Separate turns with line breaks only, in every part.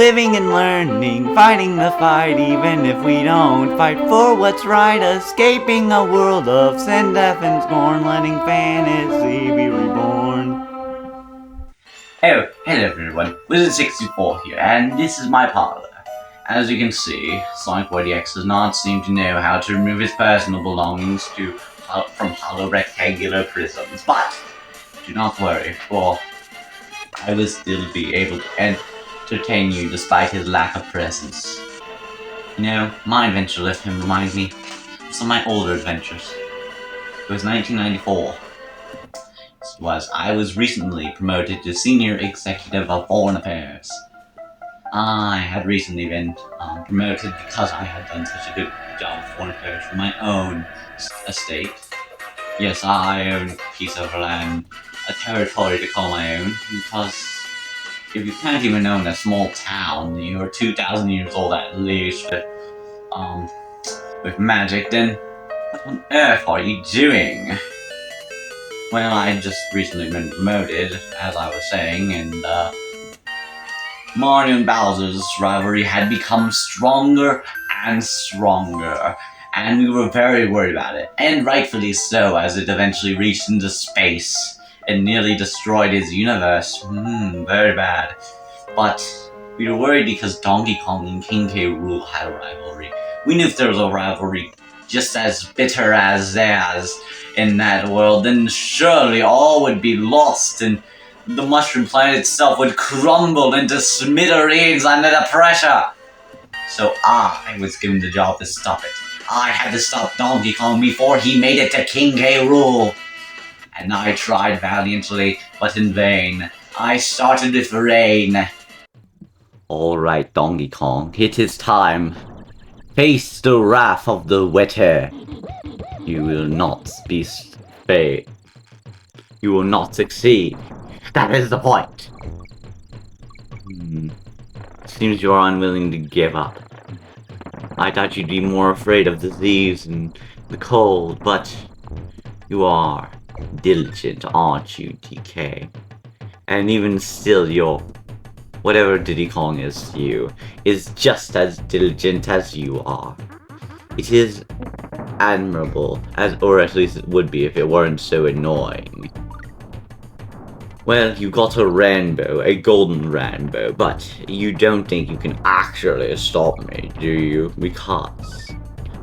living and learning, fighting the fight even if we don't. Fight for what's right, escaping a world of sin, death, and scorn, letting fantasy be reborn.
Oh, hello everyone, Wizard64 here, and this is my parlor. As you can see, Sonic X does not seem to know how to remove his personal belongings from hollow rectangular prisms, but do not worry, for I will still be able to entertain you despite his lack of presence. You know, my adventure left him remind me of some of my older adventures. It was 1994. I was recently promoted to Senior Executive of Foreign Affairs. I had recently been promoted because I had done such a good job of foreign affairs for my own estate. Yes, I own a piece of land, a territory to call my own, because if you can't even own a small town, you're 2,000 years old at least, with magic, then what on earth are you doing? Well, I had just recently been promoted, as I was saying, and Mario and Bowser's rivalry had become stronger and stronger, and we were very worried about it, and rightfully so, as it eventually reached into space and nearly destroyed his universe. Very bad. But we were worried because Donkey Kong and King K. Rool had a rivalry. We knew if there was a rivalry just as bitter as theirs in that world, then surely all would be lost, and the Mushroom Planet itself would crumble into smithereens under the pressure. So I was given the job to stop it. I had to stop Donkey Kong before he made it to King K. Rool. And I tried valiantly, but in vain. I started with rain.
Alright, Donkey Kong, it is time. Face the wrath of the wetter. You will not be spared. You will not succeed. That is the point. Seems you are unwilling to give up. I thought you'd be more afraid of disease and the cold, but you are diligent, aren't you, DK? And even still, your whatever Diddy Kong is to you is just as diligent as you are. It is admirable, or at least it would be if it weren't so annoying. Well, you got a rainbow, a golden rainbow, but you don't think you can actually stop me, do you? Because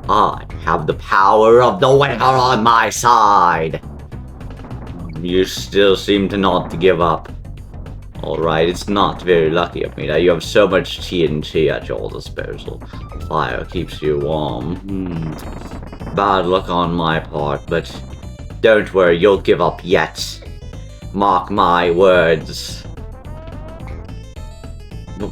I have the power of the weather on my side. You still seem to not give up. Alright, it's not very lucky of me that you have so much TNT at your disposal. Fire keeps you warm. Bad luck on my part, but don't worry, you'll give up yet. Mark my words.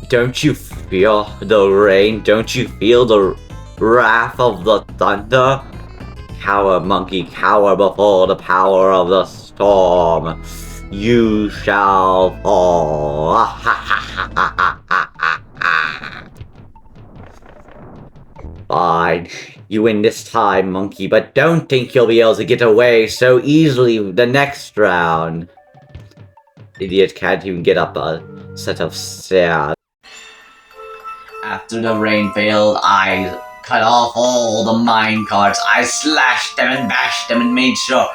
Don't you feel the rain? Don't you feel the wrath of the thunder? Cower, monkey, cower before the power of the storm. You shall fall. Fine. You win this time, monkey, but don't think you'll be able to get away so easily the next round. Idiot can't even get up a set of stairs.
After the rain failed, I cut off all the minecarts. I slashed them and bashed them and made sure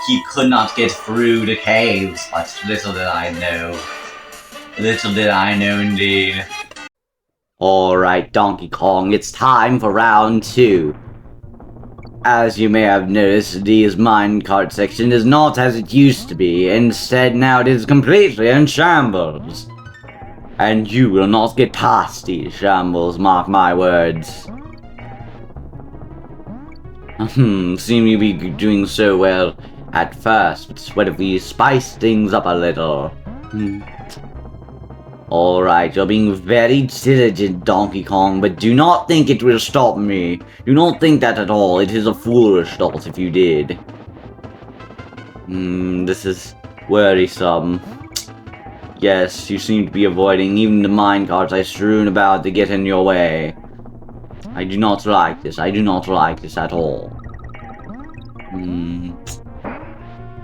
he could not get through the caves. But little did I know. Little did I know indeed.
Alright, Donkey Kong, it's time for round 2. As you may have noticed, this minecart section is not as it used to be. Instead, now it is completely in shambles. And you will not get past these shambles, mark my words. Seem you be doing so well at first, but what if we spice things up a little? Alright, you're being very diligent, Donkey Kong, but do not think it will stop me. Do not think that at all. It is a foolish thought if you did. This is worrisome. Yes, you seem to be avoiding even the minecarts I strewn about to get in your way. I do not like this. I do not like this at all.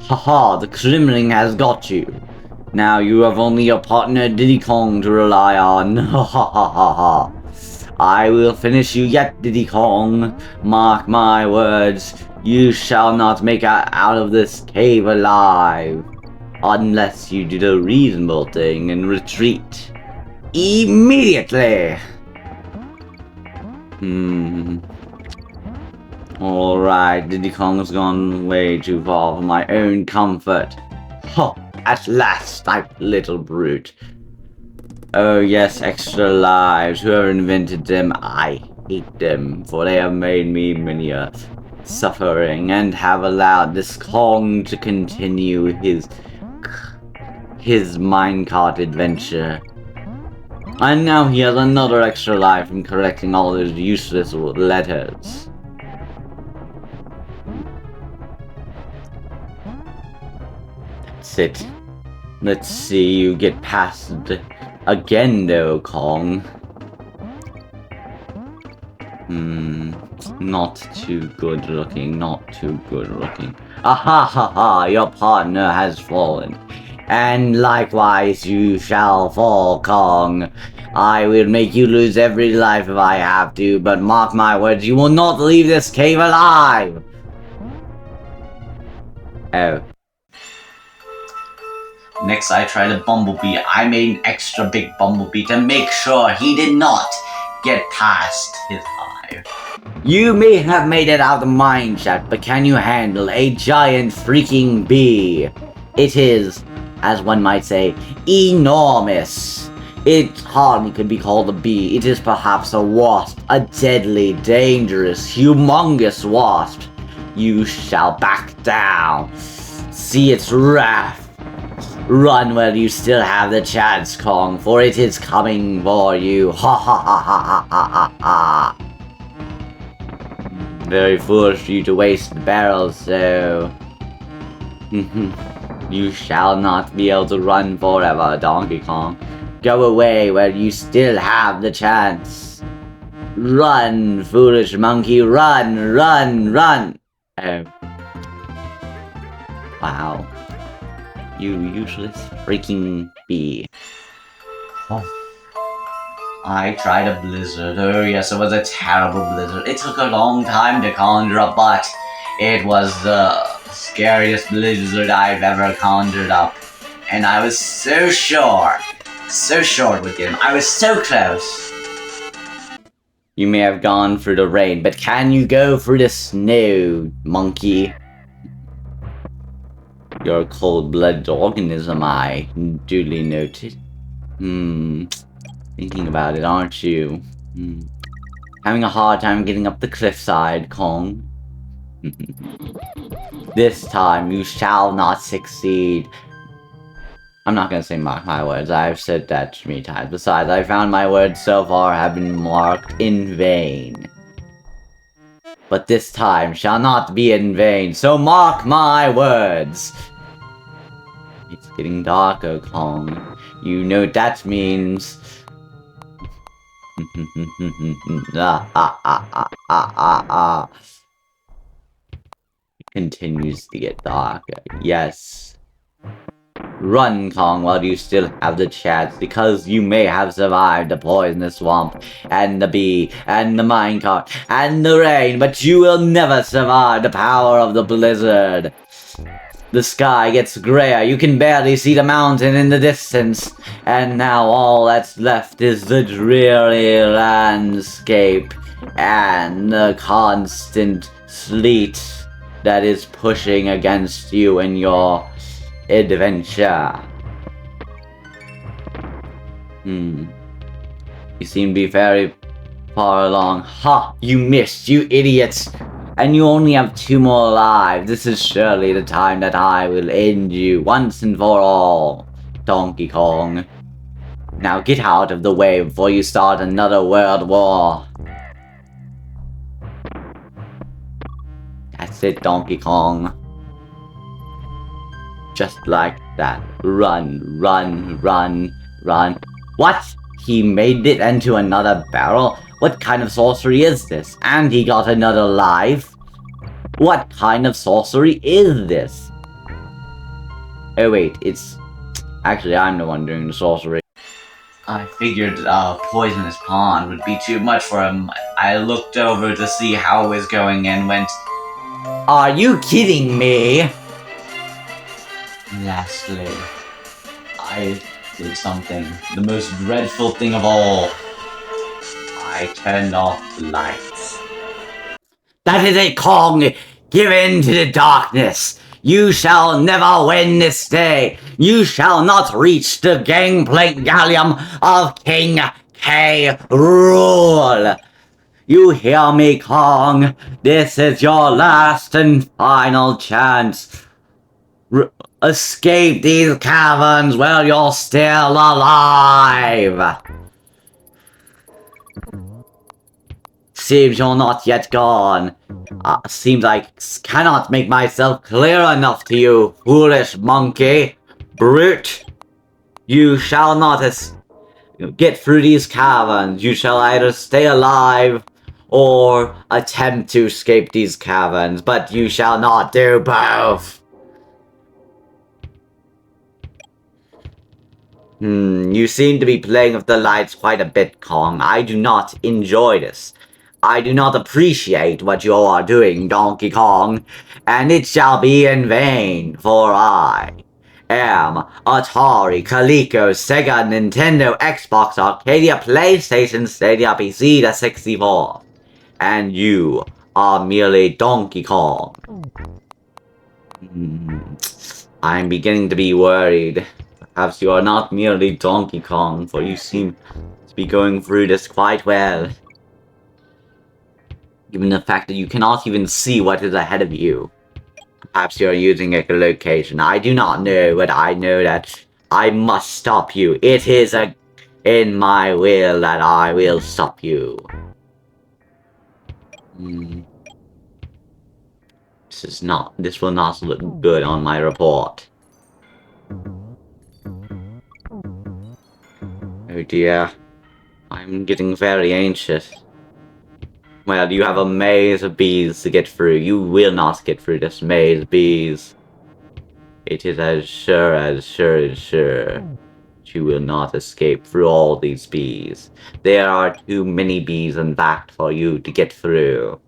Haha, the Kremling has got you. Now you have only your partner Diddy Kong to rely on. Ha ha ha ha ha. I will finish you yet, Diddy Kong. Mark my words. You shall not make it out of this cave alive. Unless you do the reasonable thing and retreat. Immediately! Alright, Diddy Kong's gone way too far for my own comfort. Huh, at last, that little brute. Oh yes, extra lives. Whoever invented them, I hate them, for they have made me many a suffering and have allowed this Kong to continue his minecart adventure. And now he has another extra life from correcting all those useless letters. That's it. Let's see you get past again though, Kong. Not too good looking, not too good looking. Aha ha ha, your partner has fallen. And likewise you shall fall, Kong. I will make you lose every life if I have to, but mark my words, you will not leave this cave alive! Oh.
Next, I tried a bumblebee. I made an extra big bumblebee to make sure he did not get past his hive.
You may have made it out of mine shaft, but can you handle a giant freaking bee? It is, as one might say, enormous. It hardly could be called a bee. It is perhaps a wasp, a deadly, dangerous, humongous wasp. You shall back down. See its wrath. Run while you still have the chance, Kong, for it is coming for you. Ha ha ha ha ha ha ha ha. Very foolish for you to waste the barrels, so... You shall not be able to run forever, Donkey Kong. Go away where you still have the chance. Run, foolish monkey, run, run, run! Oh. Wow. You useless freaking bee.
Oh. I tried a blizzard. Oh yes, it was a terrible blizzard. It took a long time to conjure up, but it was the scariest blizzard I've ever conjured up. And I was so sure with him. I was so close.
You may have gone through the rain, but can you go through the snow, monkey? You're a cold-blooded organism, I duly noted. Thinking about it, aren't you? Having a hard time getting up the cliffside, Kong. This time, you shall not succeed. I'm not gonna say mark my words, I've said that too many times. Besides, I found my words so far have been marked in vain. But this time shall not be in vain, so mark my words! It's getting darker, Kong. You know what that means. It continues to get darker, yes. Run, Kong, while you still have the chance, because you may have survived the poisonous swamp, and the bee, and the minecart, and the rain, but you will never survive the power of the blizzard. The sky gets grayer, you can barely see the mountain in the distance, and now all that's left is the dreary landscape, and the constant sleet that is pushing against you in your adventure. You seem to be very far along. Ha! You missed, you idiots! And you only have 2 more lives. This is surely the time that I will end you once and for all, Donkey Kong. Now get out of the way before you start another world war. That's it, Donkey Kong. Just like that. Run, run, run, run. What? He made it into another barrel? What kind of sorcery is this? And he got another life? What kind of sorcery is this? Oh wait, it's Actually, I'm the one doing the sorcery.
I figured a poisonous pond would be too much for him. I looked over to see how it was going and went,
Are you kidding me?
lastly, I did something, the most dreadful thing of all. I turned off the lights.
That is a Kong! Give in to the darkness! You shall never win this day! You shall not reach the gangplank galleon of King K. Rool! You hear me, Kong? This is your last and final chance. Escape these caverns while you're still alive! Seems you're not yet gone. Seems I cannot make myself clear enough to you, foolish monkey. Brute! You shall not get through these caverns. You shall either stay alive or attempt to escape these caverns, but you shall not do both. You seem to be playing with the lights quite a bit, Kong. I do not enjoy this. I do not appreciate what you are doing, Donkey Kong, and it shall be in vain, for I am Atari, Coleco, Sega, Nintendo, Xbox, Arcadia, PlayStation, Stadia, PC, the 64, and you are merely Donkey Kong. I'm beginning to be worried. Perhaps you are not merely Donkey Kong, for you seem to be going through this quite well. Given the fact that you cannot even see what is ahead of you. Perhaps you're using echolocation. I do not know, but I know that I must stop you. It is in my will that I will stop you. This will not look good on my report. Oh dear. I'm getting very anxious. Well, you have a maze of bees to get through. You will not get through this maze, bees. It is as sure that you will not escape through all these bees. There are too many bees, in fact, for you to get through.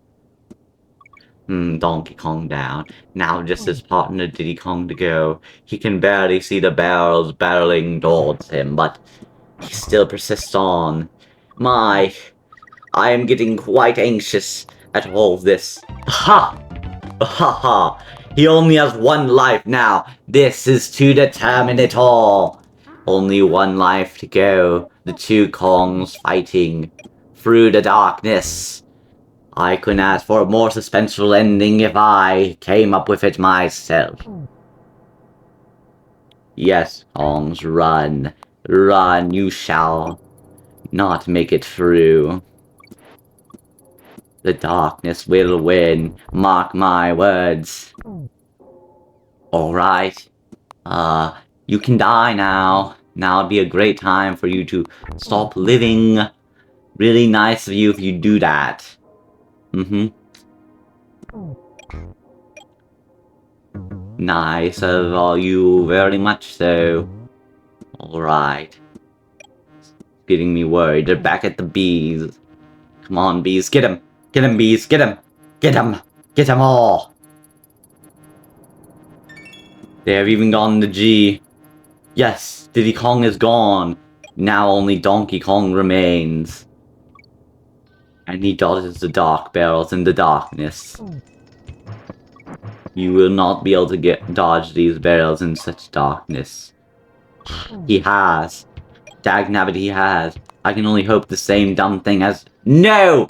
Donkey Kong down. Now just his partner Diddy Kong to go. He can barely see the barrels barreling towards him, but he still persists on. I am getting quite anxious at all of this. Ha! Ha ha! He only has one life now. This is to determine it all. Only one life to go. The two Kongs fighting through the darkness. I couldn't ask for a more suspenseful ending if I came up with it myself. Yes, Kongs, run. Run, you shall not make it through. The darkness will win. Mark my words. Alright. You can die now. Now would be a great time for you to stop living. Really nice of you if you do that. Nice of all you, very much so. Alright. Getting me worried. They're back at the bees. Come on, bees, get him! Get him, bees, get him! Get him! Get them all! They have even gone to G. Yes, Diddy Kong is gone. Now only Donkey Kong remains. And he dodges the dark barrels in the darkness. You will not be able to dodge these barrels in such darkness. He has. Dagnabbit, he has. I can only hope the same dumb thing as— No!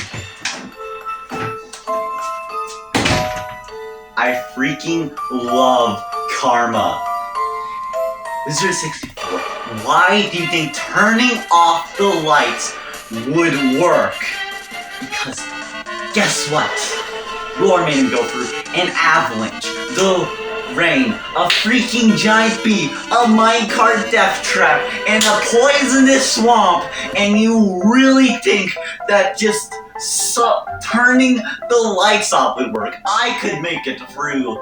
I freaking love karma. Wizard 64, why do you think turning off the lights would work? Because guess what? You're made him go through an avalanche, the rain, a freaking giant bee, a minecart death trap, and a poisonous swamp, and you really think that just turning the lights off would work? I could make it through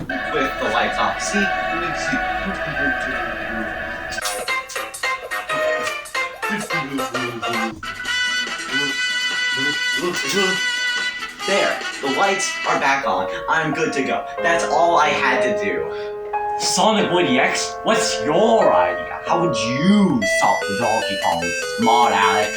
with the lights off. See? There, the lights are back on. I'm good to go. That's all I had to do. Sonic Boy DX, what's your idea? How would you stop the Donkey Kong, smart Alec?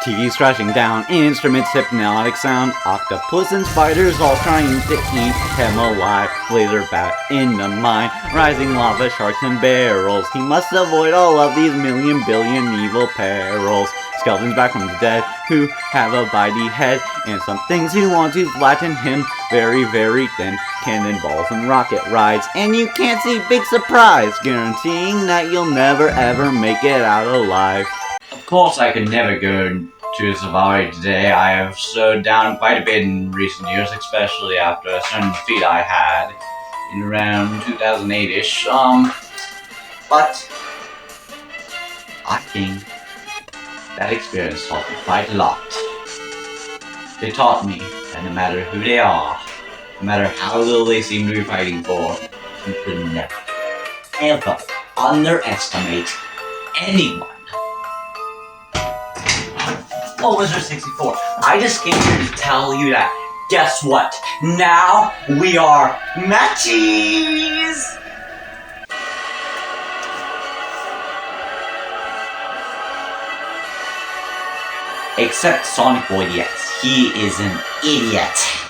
Tiki's crashing down, instruments hypnotic sound, octopus and spiders all trying to eat him alive. Laser bat in the mine, rising lava sharks and barrels. He must avoid all of these million billion evil perils. Skeletons back from the dead who have a bitey head, and some things who want to flatten him very, very thin. Cannonballs and rocket rides, and you can't see big surprise, guaranteeing that you'll never ever make it out alive.
Of course I could never go to a safari today. I have slowed down quite a bit in recent years, especially after a certain defeat I had in around 2008-ish. But I think that experience taught me quite a lot. They taught me that no matter who they are, no matter how little they seem to be fighting for, you could never, ever underestimate anyone. Oh, Wizard 64, I just came here to tell you that, guess what? Now we are matchies! Except Sonic Boy DX, he is an idiot.